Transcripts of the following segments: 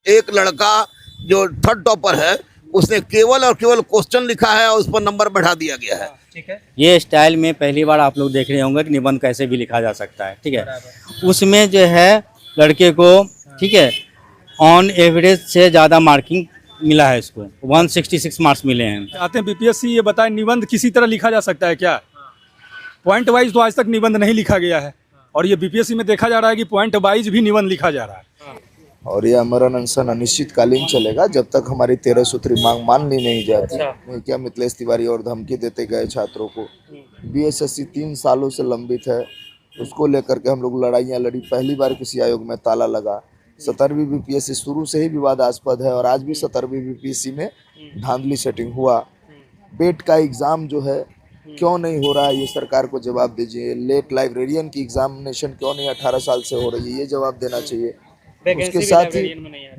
एक लड़का जो थर्ड टॉपर है उसने केवल और केवल क्वेश्चन लिखा है और उस पर नंबर बढ़ा दिया गया है। ठीक है, ये स्टाइल में पहली बार आप लोग देख रहे होंगे कि निबंध कैसे भी लिखा जा सकता है। ठीक है, उसमें जो है लड़के को, ठीक है, ऑन एवरेज से ज़्यादा मार्किंग मिला है, इसको 166 मार्क्स मिले हैं। आते हैं बीपीएससी, ये बताएं निबंध किसी तरह लिखा जा सकता है क्या? पॉइंट वाइज तो आज तक निबंध नहीं लिखा गया है, और ये बीपीएससी में देखा जा रहा है कि पॉइंट वाइज भी निबंध लिखा जा रहा है। और ये आमरण अनशन अनिश्चितकालीन चलेगा जब तक हमारी 13 सूत्री मांग मान ली नहीं जाती। नहीं क्या मिथिलेश तिवारी और धमकी देते गए छात्रों को। बीएसएससी 3 सालों से लंबित है, उसको लेकर के हम लोग लड़ाइयाँ लड़ी। पहली बार किसी आयोग में ताला लगा। 17वीं बीपीएससी शुरू से ही विवादास्पद है और आज भी 17वीं बीपीएससी में धांधली सेटिंग हुआ। बेट का एग्ज़ाम जो है क्यों नहीं हो रहा है, ये सरकार को जवाब दीजिए। लेट लाइब्रेरियन की एग्जामिनेशन क्यों नहीं 18 साल से हो रही है, ये जवाब देना चाहिए। उसके साथ ही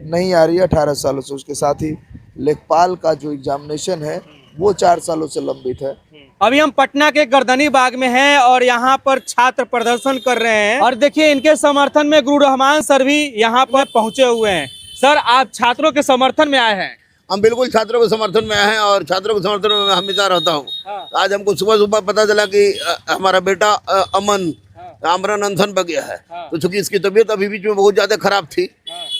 नहीं आ रही है 18 सालों से। उसके साथ ही लेखपाल का जो एग्जामिनेशन है वो 4 सालों से लंबित है। अभी हम पटना के गर्दनी बाग में हैं और यहाँ पर छात्र प्रदर्शन कर रहे हैं, और देखिए इनके समर्थन में गुरु रहमान सर भी यहाँ पर पहुँचे हुए हैं। सर, आप छात्रों के समर्थन में आए हैं? हम बिल्कुल छात्रों के समर्थन में आए हैं और छात्रों के समर्थन में मैं हमेशा रहता हूँ। आज हमको सुबह सुबह पता चला कि हमारा बेटा अमन आमरण अनशन पर गया है। तो चूंकि इसकी तबीयत अभी बीच में बहुत ज़्यादा खराब थी,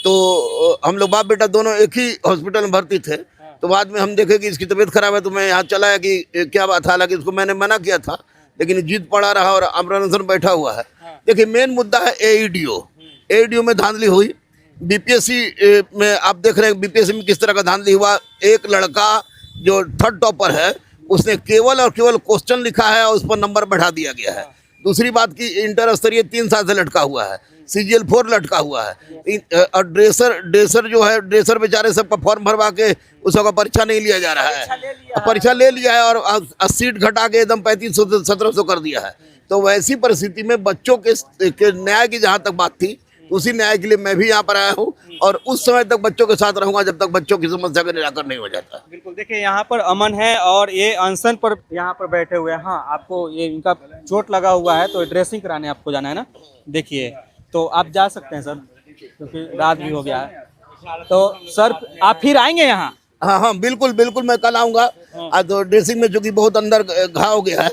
तो हम लोग बाप बेटा दोनों एक ही हॉस्पिटल में भर्ती थे। तो बाद में हम देखे कि इसकी तबीयत खराब है, तो मैं यहाँ चला है कि क्या बात है। हालांकि इसको मैंने मना किया था, लेकिन जिद पड़ा रहा और आमरण अनशन बैठा हुआ है। देखिए, मेन मुद्दा है एईडीओ में धांधली हुई। बीपीएससी में आप देख रहे हैं बीपीएससी में किस तरह का धांधली हुआ। एक लड़का जो थर्ड टॉपर है उसने केवल और केवल क्वेश्चन लिखा है और उस पर नंबर बढ़ा दिया गया है। दूसरी बात की इंटर स्तरीय 3 साल से लटका हुआ है, CGL 4 लटका हुआ है। और ड्रेसर जो है, ड्रेसर बेचारे सबका फॉर्म भरवा के उसका परीक्षा नहीं लिया जा रहा है। परीक्षा ले लिया है और सीट घटा के एकदम 3500 से 1700 कर दिया है। तो वैसी परिस्थिति में बच्चों के न्याय की जहाँ तक बात थी, उसी न्याय के लिए मैं भी यहाँ पर आया हूँ और उस समय तक बच्चों के साथ रहूंगा जब तक बच्चों की समस्या का निराकरण नहीं हो जाता। बिल्कुल, देखिए यहाँ पर अमन है और ये अनशन पर यहाँ पर बैठे हुए हैं। हाँ, आपको ये इनका चोट लगा हुआ है तो ड्रेसिंग कराने आपको जाना है ना। देखिए, तो आप जा सकते हैं सर, क्योंकि रात भी हो गया है। तो सर, आप फिर आएंगे यहाँ? हाँ, बिल्कुल बिल्कुल, मैं कल आऊँगा। आज तो ड्रेसिंग में चूँकि बहुत अंदर घाव हो गया है,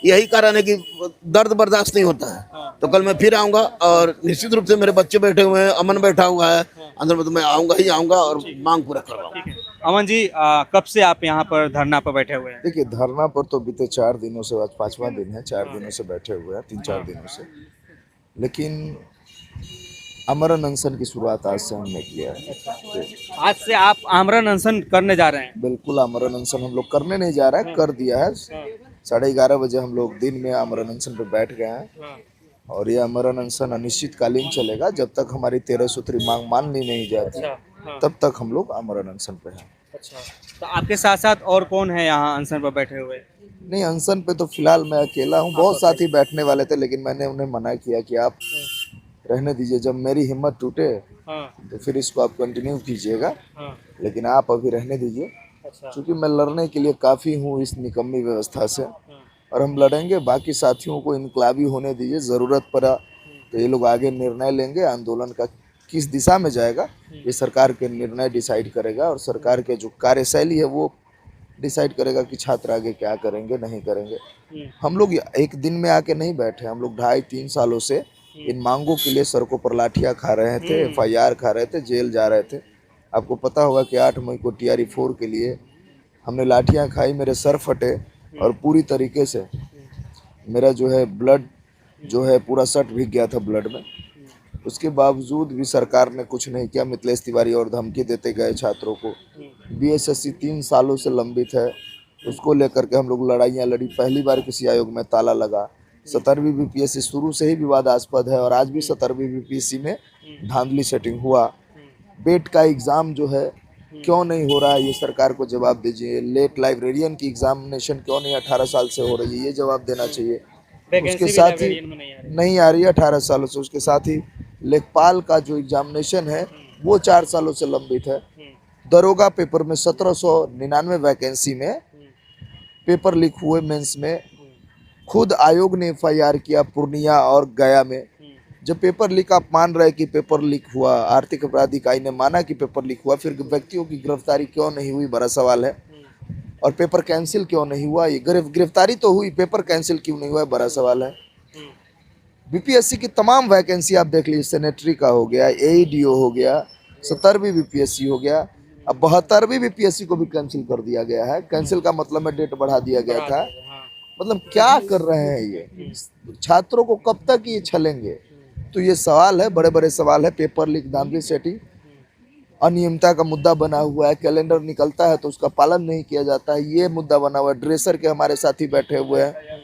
यही कारण है कि दर्द बर्दाश्त नहीं होता है। तो कल मैं फिर आऊँगा और निश्चित रूप से मेरे बच्चे बैठे हुए हैं, अमन बैठा हुआ है अंदर में, तो मैं आऊँगा और मांग पूरा करवाऊंगा। अमन जी, कब से आप यहाँ पर धरना पर बैठे हुए हैं? देखिए, धरना पर तो बीते 4 दिनों से, आज 5वां दिन है, 4 दिनों से बैठे हुए हैं, 3-4 दिनों से। लेकिन आमरण अनशन की शुरुआत आज से हमने किया है। आज से आप आमरण अनशन करने जा रहे हैं? बिल्कुल, आमरण अनशन हम लोग करने नहीं जा रहे हैं, कर दिया है। 11:30 बजे हम लोग दिन में आमरण अनशन पे बैठ गए हैं और ये आमरण अनशन अनिश्चितकालीन चलेगा जब तक हमारी 13 सूत्री मांग मान ली नहीं जाती। तब तक हम लोग आमरण अनशन पे हैं। अच्छा, तो आपके साथ साथ और कौन है यहाँ अनशन पर बैठे हुए? नहीं, अनशन पे तो फिलहाल मैं अकेला हूँ। बहुत साथी बैठने वाले थे, लेकिन मैंने उन्हें मना किया कि आप रहने दीजिए। जब मेरी हिम्मत टूटे तो फिर इसको आप कंटिन्यू कीजिएगा, लेकिन आप अभी रहने दीजिए। क्योंकि मैं लड़ने के लिए काफ़ी हूँ इस निकम्मी व्यवस्था से, और हम लड़ेंगे। बाकी साथियों को इनकलाबी होने दीजिए। ज़रूरत पड़ा तो ये लोग आगे निर्णय लेंगे। आंदोलन का किस दिशा में जाएगा ये सरकार के निर्णय डिसाइड करेगा, और सरकार के जो कार्यशैली है वो डिसाइड करेगा कि छात्र आगे क्या करेंगे, नहीं करेंगे। हम लोग एक दिन में आके नहीं बैठे। हम लोग 2.5-3 सालों से इन मांगों के लिए सड़कों पर लाठियाँ खा रहे थे, FIR खा रहे थे, जेल जा रहे थे। आपको पता होगा कि 8 मई को TRE 4 के लिए हमने लाठियाँ खाई, मेरे सर फटे और पूरी तरीके से मेरा जो है ब्लड जो है पूरा शर्ट भीग गया था ब्लड में। उसके बावजूद भी सरकार ने कुछ नहीं किया। मिथिलेश तिवारी और धमकी देते गए छात्रों को। बीएसएससी 3 सालों से लंबित है, उसको लेकर के हम लोग लड़ाइयाँ लड़ी। पहली बार किसी आयोग में ताला लगा। 17वीं बीपीएससी शुरू से ही विवादास्पद है और आज भी 17वीं बीपीएससी में धांधली सेटिंग हुआ। बेट का एग्ज़ाम जो है क्यों नहीं हो रहा है, ये सरकार को जवाब दीजिए। लेट लाइब्रेरियन की एग्जामिनेशन क्यों नहीं 18 साल से हो रही है, ये जवाब देना चाहिए। उसके साथ ही नहीं आ रही है 18 सालों से। उसके साथ ही लेखपाल का जो एग्जामिनेशन है वो 4 सालों से लंबित है। दरोगा पेपर में 1799 वैकेंसी में पेपर लीक हुए मेंस में। खुद आयोग ने FIR किया पूर्णिया और गया में। जब पेपर लीक आप मान रहे कि पेपर लीक हुआ, आर्थिक अपराध इकाई ने माना कि पेपर लीक हुआ, फिर व्यक्तियों की गिरफ्तारी क्यों नहीं हुई, बड़ा सवाल है। और पेपर कैंसिल क्यों नहीं हुआ, ये गिरफ्तारी तो हुई, पेपर कैंसिल क्यों नहीं हुआ, बड़ा सवाल है। बीपीएससी की तमाम वैकेंसी आप देख लीजिए, सेनेटरी का हो गया, एईडीओ हो गया, 17वीं बीपीएससी हो गया, अब 72वीं बीपीएससी को भी कैंसिल कर दिया गया है। कैंसिल का मतलब है डेट बढ़ा दिया गया था। मतलब क्या कर रहे हैं ये, छात्रों को कब तक ये छलेंगे? तो ये सवाल है, बड़े बड़े सवाल है। पेपर लीक, धांधली सेटिंग, अनियमितता का मुद्दा बना हुआ है। कैलेंडर निकलता है तो उसका पालन नहीं किया जाता है, ये मुद्दा बना हुआ है। ड्रेसर के हमारे साथी बैठे हुए हैं,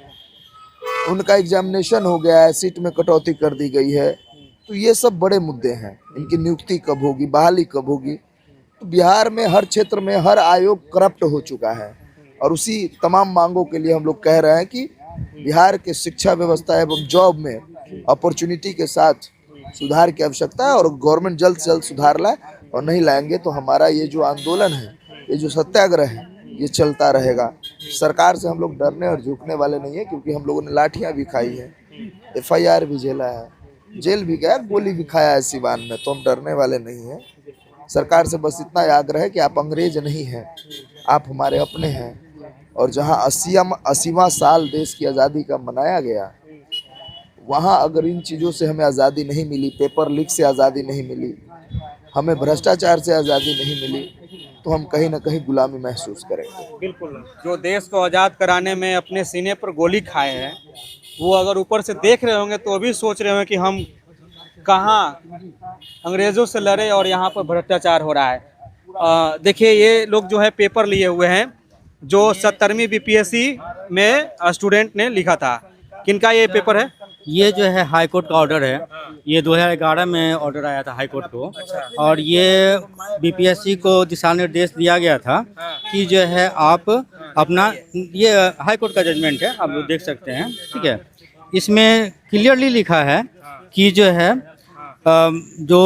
उनका एग्जामिनेशन हो गया है, सीट में कटौती कर दी गई है। तो ये सब बड़े मुद्दे हैं। इनकी नियुक्ति कब होगी, बहाली कब होगी? तो बिहार में हर क्षेत्र में हर आयोग करप्ट हो चुका है, और उसी तमाम मांगों के लिए हम लोग कह रहे हैं कि बिहार के शिक्षा व्यवस्था एवं जॉब में अपॉर्चुनिटी के साथ सुधार की आवश्यकता है, और गवर्नमेंट जल्द से जल्द सुधार लाए। और नहीं लाएंगे तो हमारा ये जो आंदोलन है, ये जो सत्याग्रह है, ये चलता रहेगा। सरकार से हम लोग डरने और झुकने वाले नहीं है, क्योंकि हम लोगों ने लाठियां भी खाई है, FIR भी झेला है, जेल भी गया, गोली भी खाया है सिवान में, तो हम डरने वाले नहीं हैं। सरकार से बस इतना आग्रह है कि आप अंग्रेज नहीं हैं, आप हमारे अपने हैं। और जहां 80वां साल देश की आज़ादी का मनाया गया, वहां अगर इन चीज़ों से हमें आज़ादी नहीं मिली, पेपर लीक से आज़ादी नहीं मिली, हमें भ्रष्टाचार से आज़ादी नहीं मिली, तो हम कहीं ना कहीं गुलामी महसूस करेंगे। बिल्कुल, जो देश को आज़ाद कराने में अपने सीने पर गोली खाए हैं, वो अगर ऊपर से देख रहे होंगे तो भी सोच रहे होंगे कि हम कहाँ अंग्रेज़ों से लड़े और यहाँ पर भ्रष्टाचार हो रहा है। देखिए, ये लोग जो है पेपर लिए हुए हैं, जो 70वीं बीपीएससी में स्टूडेंट ने लिखा था। किनका ये पेपर है? ये जो है हाई कोर्ट का ऑर्डर है, ये 2011 में ऑर्डर आया था हाई कोर्ट को। और ये बीपीएससी को दिशा निर्देश दिया गया था कि जो है आप अपना, ये हाई कोर्ट का जजमेंट है, आप लोग देख सकते हैं, ठीक है। इसमें क्लियरली लिखा है कि जो है जो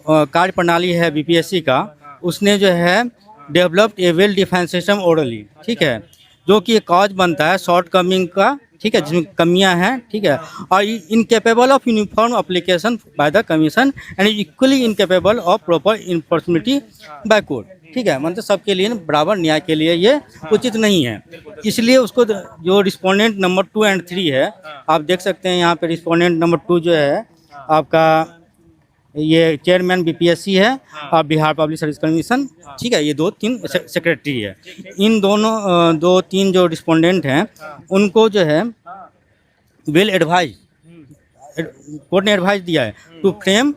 कार्य प्रणाली है बीपीएससी का, उसने जो है डेवलप्ड ए वेल डिफाइंड सिस्टम ओरली, ठीक है, जो कि कॉज बनता है शॉर्ट कमिंग का, ठीक है, जिसमें कमियां हैं, ठीक है, और incapable of uniform application by the commission and equally incapable of proper enforcement by court, ठीक है। मतलब सबके लिए बराबर न्याय के लिए ये उचित नहीं है। इसलिए उसको जो रिस्पोंडेंट नंबर 2 और 3 है, आप देख सकते हैं यहाँ पे रिस्पोंडेंट नंबर 2 जो है आपका ये चेयरमैन बीपीएससी है और बिहार पब्लिक सर्विस कमीशन, ठीक है, ये 2-3 सेक्रेटरी है। इन दोनों 2-3 जो रिस्पोंडेंट हैं, उनको जो है वेल एडवाइज, कोर्ट ने एडवाइस दिया है टू फ्रेम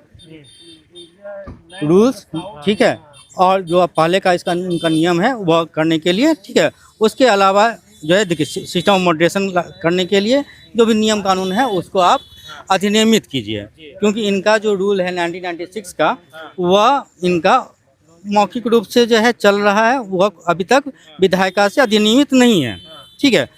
रूल्स, ठीक है, और जो पहले का इसका इनका नियम है वह करने के लिए, ठीक है। उसके अलावा जो है देखिए, सिस्टम ऑफ मॉडरेशन करने के लिए जो भी नियम कानून है उसको आप अधिनियमित कीजिए, क्योंकि इनका जो रूल है 1996 का, वह इनका मौखिक रूप से जो है चल रहा है, वह अभी तक विधायिका से अधिनियमित नहीं है, ठीक है।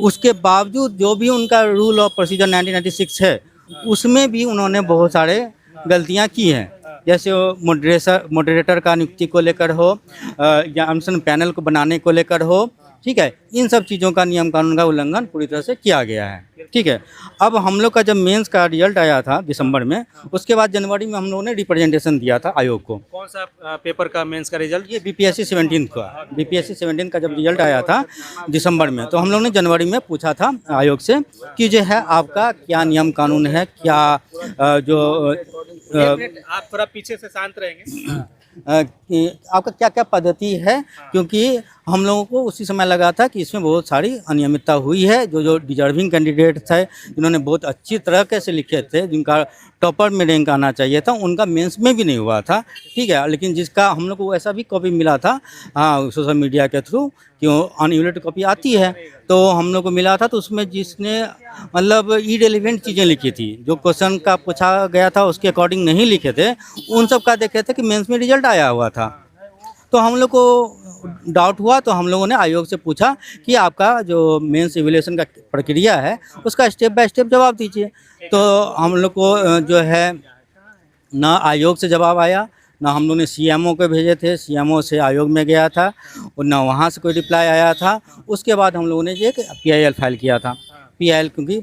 उसके बावजूद जो भी उनका रूल ऑफ प्रोसीजर 1996 है, उसमें भी उन्होंने बहुत सारे गलतियां की हैं, जैसे मॉडरेटर का नियुक्ति को लेकर हो, एग्जामिनेशन पैनल को बनाने को लेकर हो, ठीक है। इन सब चीज़ों का नियम कानून का उल्लंघन पूरी तरह से किया गया है, ठीक है। अब हम लोग का जब मेंस का रिजल्ट आया था दिसंबर में, उसके बाद जनवरी में हम लोगों ने रिप्रेजेंटेशन दिया था आयोग को। कौन सा पेपर का मेंस का रिजल्ट? ये बीपीएससी 17 का, बीपीएससी 17 का जब रिजल्ट आया था दिसंबर में, तो हम लोग ने जनवरी में पूछा था आयोग से कि जो है आपका क्या नियम कानून है, क्या आप थोड़ा पीछे से शांत रहेंगे, कि आपका क्या क्या पद्धति है, क्योंकि हम लोगों को उसी समय लगा था कि इसमें बहुत सारी अनियमितता हुई है। जो डिजर्विंग कैंडिडेट थे, जिन्होंने बहुत अच्छी तरह से लिखे थे, जिनका टॉपर में रैंक आना चाहिए था, उनका मेंस में भी नहीं हुआ था, ठीक है। लेकिन जिसका हम लोग को ऐसा भी कॉपी मिला था, हाँ, सोशल मीडिया के थ्रू, कि अनइवलेट कॉपी आती है, तो हम लोग को मिला था, तो उसमें जिसने मतलब इरेलीवेंट चीज़ें लिखी थी, जो क्वेश्चन का पूछा गया था उसके अकॉर्डिंग नहीं लिखे थे, उन सब का देखे थे कि मेंस में रिजल्ट आया हुआ था। तो हम लोग को डाउट हुआ, तो हम लोगों ने आयोग से पूछा कि आपका जो मेंस इवैल्यूएशन का प्रक्रिया है उसका स्टेप बाय स्टेप जवाब दीजिए। तो हम लोग को जो है ना आयोग से जवाब आया, ना हम लोग ने सीएमओ को भेजे थे, सीएमओ से आयोग में गया था, और ना वहाँ से कोई रिप्लाई आया था। उसके बाद हम लोगों ने एक PIL फाइल किया था, पीआईएल, क्योंकि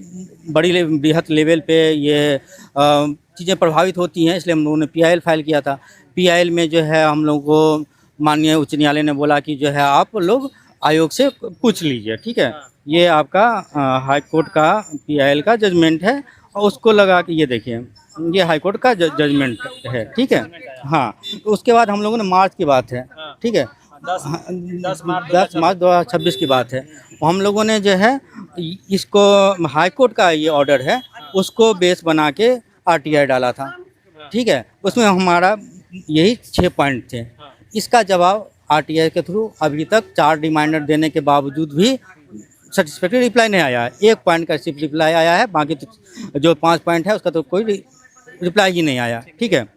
बृहद लेवल पे ये चीज़ें प्रभावित होती हैं, इसलिए हम लोगों ने पीआईएल फाइल किया था। पीआईएल में जो है हम लोग को माननीय उच्च न्यायालय ने बोला कि जो है आप लोग आयोग से पूछ लीजिए, ठीक है। ये आपका हाई कोर्ट का पीआईएल का जजमेंट है, और उसको लगा कि ये देखिए ये हाई कोर्ट का जजमेंट है, ठीक है। हाँ, तो उसके बाद हम लोगों ने मार्च की बात है, ठीक है, 10 मार्च 2026 की बात है। हम लोगों ने जो है इसको हाई कोर्ट का ये ऑर्डर है उसको बेस बना के आरटीआई डाला था, ठीक है। उसमें हमारा यही 6 पॉइंट थे। इसका जवाब आरटीआई के थ्रू अभी तक 4 रिमाइंडर देने के बावजूद भी सेटिस्फैक्टरी रिप्लाई नहीं आया है। 1 पॉइंट का सिर्फ रिप्लाई आया है, बाकी तो जो 5 पॉइंट है उसका तो कोई रिप्लाई ही नहीं आया, ठीक है।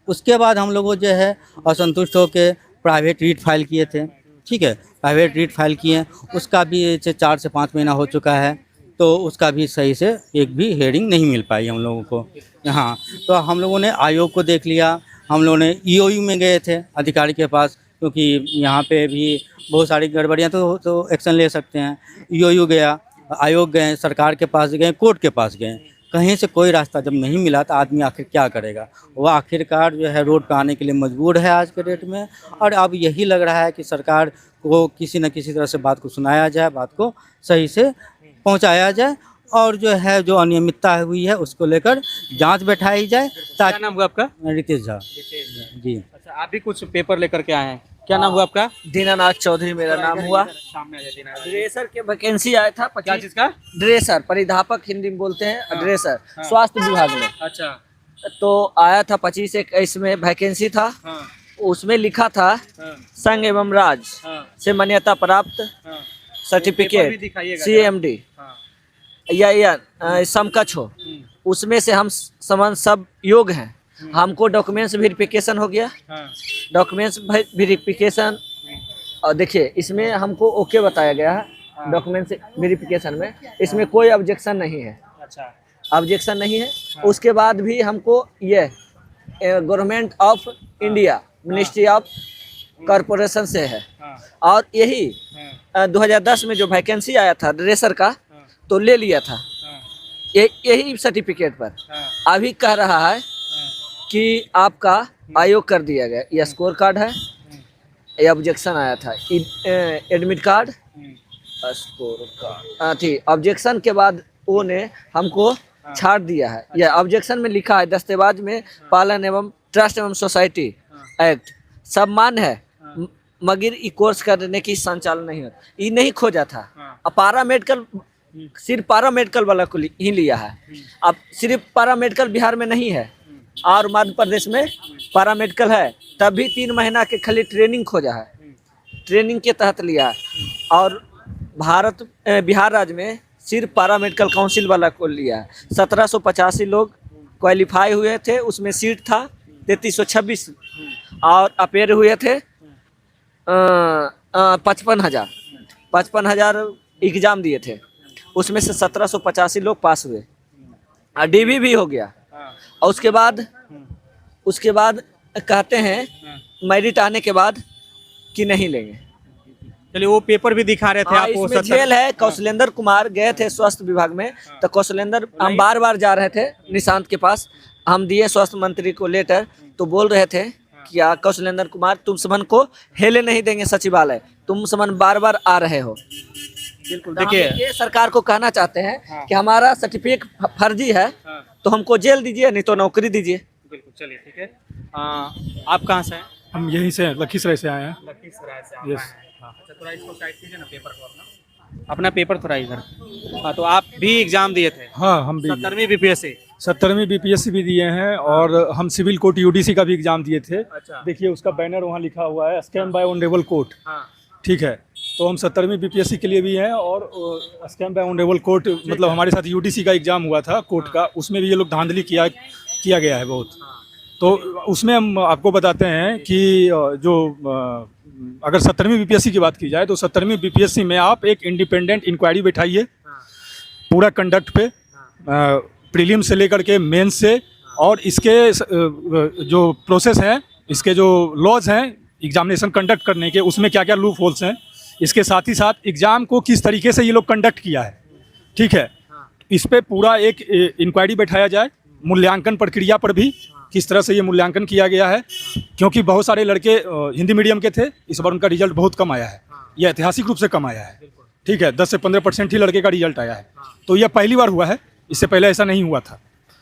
उसके बाद हम लोगों जो है असंतुष्ट होकर प्राइवेट रीट फाइल किए थे, ठीक है। प्राइवेट रीट फाइल किए, उसका भी 4 से 5 महीना हो चुका है, तो उसका भी सही से एक भी हेयरिंग नहीं मिल पाई हम लोगों को। हाँ, तो हम लोगों ने आयोग को देख लिया, हम लोगों ने ईओयू में गए थे अधिकारी के पास, क्योंकि यहाँ पे भी बहुत सारी गड़बड़ियाँ तो एक्शन ले सकते हैं। ईओयू गया, आयोग गए, सरकार के पास गए, कोर्ट के पास गए, कहीं से कोई रास्ता जब नहीं मिला तो आदमी आखिर क्या करेगा। वो आखिरकार जो है रोड पे आने के लिए मजबूर है आज के डेट में। और अब यही लग रहा है कि सरकार को किसी न किसी तरह से बात को सुनाया जाए, बात को सही से पहुंचाया जाए, और जो है जो अनियमितता हुई है उसको लेकर जांच बैठाई जाए। क्या नाम हुआ आपका? रितेश झा जी। अच्छा, आप भी कुछ पेपर लेकर के आए हैं, क्या नाम हुआ आपका? दीनानाथ चौधरी मेरा नाम हुआ। सामने आ जाए। ड्रेसर के वैकेंसी आया था। क्या चीज का? ड्रेसर, परिधापक हिंदी में बोलते हैं। ड्रेसर स्वास्थ्य विभाग में। अच्छा, तो आया था 25-21 में वैकेंसी था। उसमें लिखा था संघ एवं राज्य से मान्यता प्राप्त सर्टिफिकेट CMD या समकक्ष हो, उसमें से हम सब योग्य हैं। हमको डॉक्यूमेंट्स वेरिफिकेशन हो गया। डॉक्यूमेंट्स वेरिफिकेशन, और देखिए इसमें हमको ओके बताया गया है डॉक्यूमेंट्स वेरिफिकेशन में, इसमें कोई ऑब्जेक्शन नहीं है। अच्छा, ऑब्जेक्शन नहीं है। उसके बाद भी हमको ये government of India ministry of corporation से है, और यही 2010 में जो वैकेंसी आया था ड्रेसर का तो ले लिया था यही सर्टिफिकेट पर। अभी कह रहा है कि आपका आयोग कर दिया गया। ये स्कोर कार्ड है, ये ऑब्जेक्शन आया था, एडमिट कार्ड, स्कोर कार्ड थी। ऑब्जेक्शन के बाद वो ने हमको छाड़ दिया है। यह ऑब्जेक्शन में लिखा है दस्तेबाज में पालन एवं ट्रस्ट एवं सोसाइटी एक्ट सब मान्य है, मगर ई कोर्स करने की संचालन नहीं होता। ये नहीं खोजा था। अब पारा मेडिकल सिर्फ पारा मेडिकल वाला को ही लिया है। अब सिर्फ पारा मेडिकल बिहार में नहीं है और मध्य प्रदेश में पारा मेडिकल है, तब भी 3 महीना के खाली ट्रेनिंग खोजा है, ट्रेनिंग के तहत लिया है। और बिहार राज्य में सिर्फ पारा मेडिकल काउंसिल वाला को लिया है। 1785 लोग क्वालिफाई हुए थे, उसमें सीट था 3326 और अपेयर हुए थे 55,000 एग्जाम दिए थे, उसमें से 1785 लोग पास हुए और डीवी भी हो गया। और उसके बाद कहते हैं मेरिट आने के बाद कि नहीं लेंगे। चलिए, वो पेपर भी दिखा रहे थे आपको। इसमें जेल है। कौशलेंद्र कुमार गए थे स्वास्थ्य विभाग में, तो कौशलेंद्र हम बार जा रहे थे निशांत के पास, हम दिए स्वास्थ्य मंत्री को लेटर, तो बोल रहे थे कि कौशलेंद्र कुमार तुम समन को हेले नहीं देंगे सचिवालय, तुम समन बार आ रहे हो। बिल्कुल, देखिए ये सरकार को कहना चाहते हैं कि हमारा सर्टिफिकेट फर्जी है, तो हमको जेल दीजिए, नहीं तो नौकरी दीजिए। बिल्कुल, चलिए ठीक है। आप कहाँ से हैं? हम यहीं से लखीसराय से आए हैं। लखीसराय से यस। अच्छा, थोड़ा इसको साइड कीजिए ना, पेपर को अपना पेपर थोड़ा इधर। हाँ, तो आप भी एग्जाम दिए थे? हाँ, हम भी 17वीं BPSC 17वीं BPSC भी दिए हैं, और हम सिविल कोर्ट UDC का भी एग्जाम दिए थे। अच्छा। देखिए उसका बैनर वहाँ लिखा हुआ है, स्कैम बाय ऑनरेबल कोर्ट। हाँ, ठीक है, तो हम 17वीं BPSC के लिए भी हैं, और स्कैम बाय ऑनरेबल कोर्ट मतलब हमारे साथ UDC का एग्जाम हुआ था कोर्ट का, उसमें भी ये लोग धांधली किया गया है बहुत। तो उसमें हम आपको बताते हैं कि जो अगर 17वीं BPSC की बात की जाए तो 17वीं BPSC में आप एक इंडिपेंडेंट इंक्वायरी बैठाइए पूरा कंडक्ट पे, प्रीलिम से लेकर के मेन से, और इसके जो प्रोसेस हैं, इसके जो लॉज हैं एग्जामिनेशन कंडक्ट करने के, उसमें क्या क्या लूप होल्स हैं, इसके साथ ही साथ एग्ज़ाम को किस तरीके से ये लोग कंडक्ट किया है, ठीक है, इस पे पूरा एक इंक्वायरी बैठाया जाए, मूल्यांकन प्रक्रिया पर भी किस तरह से ये मूल्यांकन किया गया है, क्योंकि बहुत सारे लड़के हिंदी मीडियम के थे, इस बार उनका रिजल्ट बहुत कम आया है, यह ऐतिहासिक रूप से कम आया है, ठीक है, 10 से 15% ही लड़के का रिजल्ट आया है। तो यह पहली बार हुआ है, इससे पहले ऐसा नहीं हुआ था।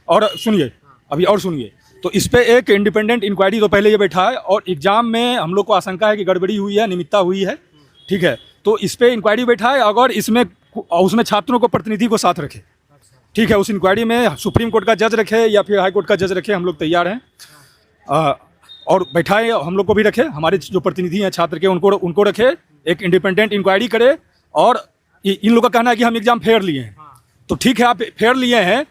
और सुनिए, अभी और सुनिए, तो इस पे एक इंडिपेंडेंट इंक्वायरी तो पहले ये बैठा है, और एग्जाम में हम लोग को आशंका है कि गड़बड़ी हुई है, अनियमितता हुई है, ठीक है, तो इस पे इंक्वायरी बैठा है, अगर इसमें उसमें छात्रों को प्रतिनिधि को साथ रखे, ठीक है, उस इंक्वायरी में सुप्रीम कोर्ट का जज रखे या फिर हाई कोर्ट का जज रखे, हम लोग तैयार हैं। और बैठाए, हम लोग को भी रखे, हमारे जो प्रतिनिधि हैं छात्र के उनको रखे, एक इंडिपेंडेंट इंक्वायरी करे। और इन लोगों का कहना है कि हम एग्जाम फेयर लिए हैं, तो ठीक है, आप फेयर लिए हैं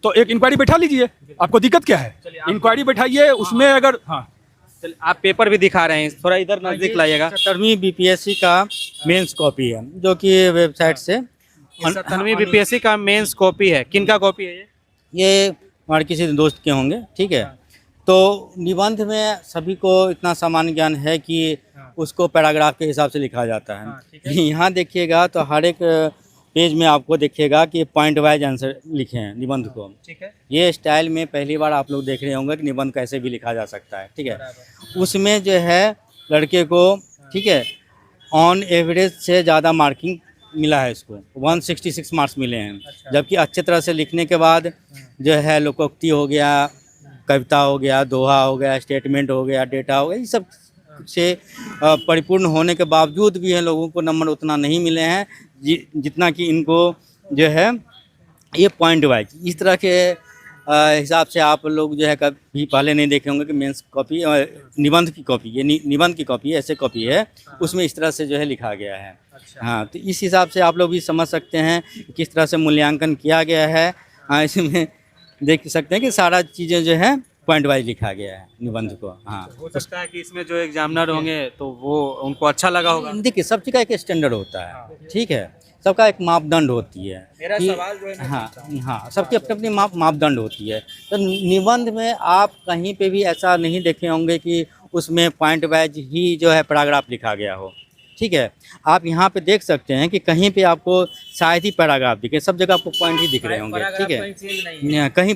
तो एक इंक्वायरी बैठा लीजिए, आपको दिक्कत क्या है, इंक्वायरी बैठाइए, उसमें अगर चलिए आप पेपर भी दिखा रहे हैं, थोड़ा इधर नजदीक लाइएगा। 17वीं बीपीएससी का मेंस कॉपी है, जो कि वेबसाइट से 17वीं बीपीएससी का मेंस कॉपी है। किन का कॉपी है ये हमारे किसी दोस्त के होंगे, ठीक है। तो निबंध में सभी को इतना सामान्य ज्ञान है कि उसको पैराग्राफ के हिसाब से लिखा जाता है। यहाँ देखिएगा तो हर एक पेज में आपको देखिएगा कि पॉइंट वाइज आंसर लिखे हैं निबंध को, ठीक है। ये स्टाइल में पहली बार आप लोग देख रहे होंगे कि निबंध कैसे भी लिखा जा सकता है, ठीक है। उसमें जो है लड़के को, ठीक है, ऑन एवरेज से ज़्यादा मार्किंग मिला है, इसको 166 मार्क्स मिले हैं। जबकि अच्छे तरह से लिखने के बाद जो है लोकोक्ति हो गया, कविता हो गया, दोहा हो गया, स्टेटमेंट हो गया, डेटा हो गया, ये सब से परिपूर्ण होने के बावजूद भी है लोगों को नंबर उतना नहीं मिले हैं जितना कि इनको जो है ये पॉइंट वाइज इस तरह के हिसाब से आप लोग जो है कभी पहले नहीं देखे होंगे कि मेंस कॉपी निबंध की कॉपी, ये निबंध की कॉपी ऐसे कॉपी है, उसमें इस तरह से जो है लिखा गया है। हाँ, तो इस हिसाब से आप लोग भी समझ सकते हैं किस तरह से मूल्यांकन किया गया है। हाँ, इसमें देख सकते हैं कि सारा चीज़ें जो है पॉइंट वाइज लिखा गया है निबंध को। हाँ, हो सकता है कि इसमें जो एग्जामिनर होंगे तो वो उनको अच्छा लगा होगा। देखिए, सब चीज़ का एक स्टैंडर्ड होता है, ठीक है, सबका एक मापदंड होती है। मेरा सवाल जो है हाँ, सबकी अपनी अपनी मापदंड होती है। तो निबंध में आप कहीं पे भी ऐसा नहीं देखे होंगे कि उसमें पॉइंट वाइज ही जो है पैराग्राफ लिखा गया हो, ठीक है। आप यहाँ पे देख सकते हैं कि कहीं पे आपको शायद ही पैराग्राफ दिखे, सब जगह आपको पॉइंट ही दिख रहे होंगे, ठीक है, कहीं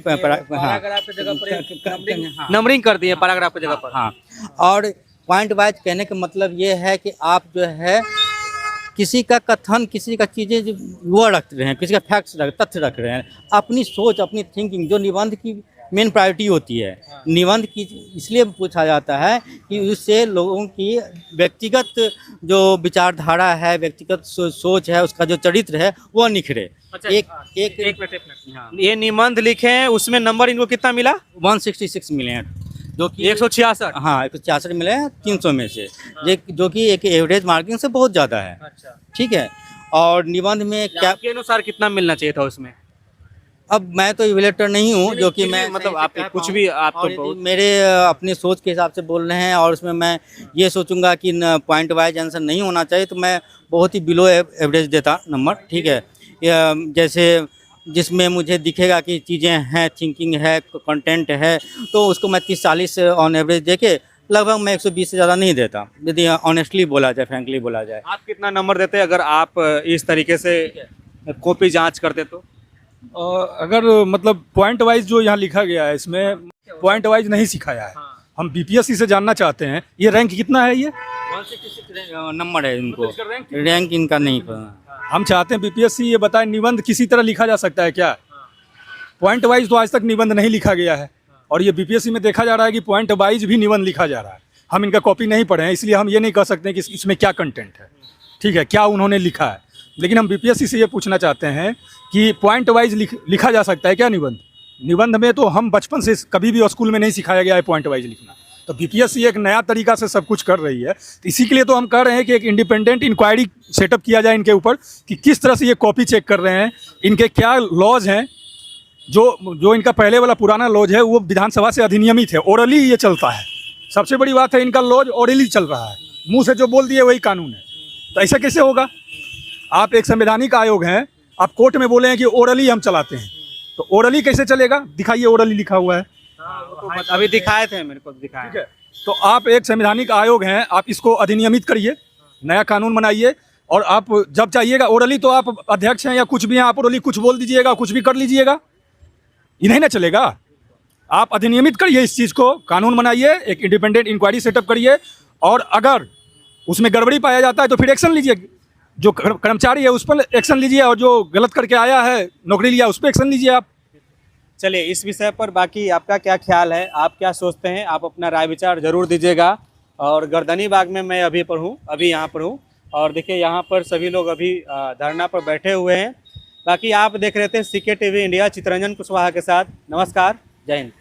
नंबरिंग कर दिए पैराग्राफ की जगह पर। हाँ, और पॉइंट वाइज कहने का मतलब ये है कि आप जो है किसी का कथन, किसी का चीज़ें जो वो रख रहे हैं, किसी का फैक्ट्स तथ्य रख रहे हैं, अपनी सोच, अपनी थिंकिंग, जो निबंध की मेन प्रायोरिटी होती है। निबंध की इसलिए पूछा जाता है कि उससे लोगों की व्यक्तिगत जो विचारधारा है, व्यक्तिगत सोच है, उसका जो चरित्र है वो निखरे। अच्छा, एक मिनट, ये निबंध लिखे हैं, उसमें नंबर इनको कितना मिला? 166 मिले हैं, जो कि 166। हाँ, 166 मिले हैं 300 में से, जो कि एक एवरेज मार्किंग से बहुत ज़्यादा है, ठीक है। और निबंध में क्या के अनुसार कितना मिलना चाहिए था उसमें? अब मैं तो इवेल्युएटर नहीं हूँ, जो कि मैं मतलब आप कुछ भी आप तो मेरे अपने सोच के हिसाब से बोल रहे हैं, और उसमें मैं ये सोचूंगा कि पॉइंट वाइज आंसर नहीं होना चाहिए, तो मैं बहुत ही बिलो एवरेज देता नंबर, ठीक है। जैसे जिसमें मुझे दिखेगा कि चीज़ें हैं, थिंकिंग है, कंटेंट है, तो उसको मैं 30-40 ऑन एवरेज दे के लगभग मैं 120 से ज़्यादा नहीं देता, यदि ऑनेस्टली बोला जाए, फ्रैंकली बोला जाए। आप कितना नंबर देते अगर आप इस तरीके से कॉपी जांच करते तो? अगर मतलब पॉइंट वाइज जो यहाँ लिखा गया है, इसमें पॉइंट वाइज नहीं सिखाया है। हम बीपीएससी से जानना चाहते हैं ये रैंक कितना है, ये 166 नंबर है इनको, रैंक इनका नहीं पता। हम चाहते हैं बीपीएससी ये बताए निबंध किसी तरह लिखा जा सकता है क्या? पॉइंट वाइज तो आज तक निबंध नहीं लिखा गया है, और ये बीपीएससी में देखा जा रहा है कि पॉइंट वाइज भी निबंध लिखा जा रहा है। हम इनका कॉपी नहीं पढ़े हैं, इसलिए हम ये नहीं कह सकते कि इसमें क्या कंटेंट है, ठीक है, क्या उन्होंने लिखा है। लेकिन हम बीपीएससी से ये पूछना चाहते हैं कि पॉइंट वाइज लिखा जा सकता है क्या निबंध? निबंध में तो हम बचपन से कभी भी स्कूल में नहीं सिखाया गया है पॉइंट वाइज लिखना, तो बीपीएससी एक नया तरीका से सब कुछ कर रही है। तो इसी के लिए तो हम कह रहे हैं कि एक इंडिपेंडेंट इंक्वायरी सेटअप किया जाए इनके ऊपर कि किस तरह से ये कॉपी चेक कर रहे हैं, इनके क्या लॉज हैं। जो इनका पहले वाला पुराना लॉज है वो विधानसभा से अधिनियमित है, ओरली ये चलता है। सबसे बड़ी बात है, इनका लॉज ओरली चल रहा है, मुँह से जो बोल दिए वही कानून है। तो ऐसा कैसे होगा? आप एक संवैधानिक आयोग हैं, आप कोर्ट में बोले हैं कि ओरली हम चलाते हैं, तो ओरली कैसे चलेगा? दिखाइए, ओरली लिखा हुआ है। तो अभी दिखाए थे, मेरे को दिखाया, ठीक है। तो आप एक संवैधानिक आयोग हैं, आप इसको अधिनियमित करिए, नया कानून बनाइए, और आप जब चाहिएगा ओरली, तो आप अध्यक्ष हैं या कुछ भी हैं, आप ओरली कुछ बोल दीजिएगा, कुछ भी कर लीजिएगा, ये नहीं ना चलेगा। आप अधिनियमित करिए इस चीज़ को, कानून बनाइए, एक इंडिपेंडेंट इंक्वायरी सेटअप करिए, और अगर उसमें गड़बड़ी पाया जाता है तो फिर एक्शन लीजिए। जो कर्मचारी है उस पर एक्शन लीजिए, और जो गलत करके आया है, नौकरी लिया, उस पर एक्शन लीजिए आप। चलिए, इस विषय पर बाकी आपका क्या ख्याल है, आप क्या सोचते हैं, आप अपना राय विचार जरूर दीजिएगा। और गर्दनी बाग में मैं अभी यहाँ पर हूँ, और देखिए यहाँ पर सभी लोग अभी धरना पर बैठे हुए हैं। बाकी आप देख रहे थे CK TV India, Chitranjan Kushwaha के साथ। नमस्कार, जय हिंद।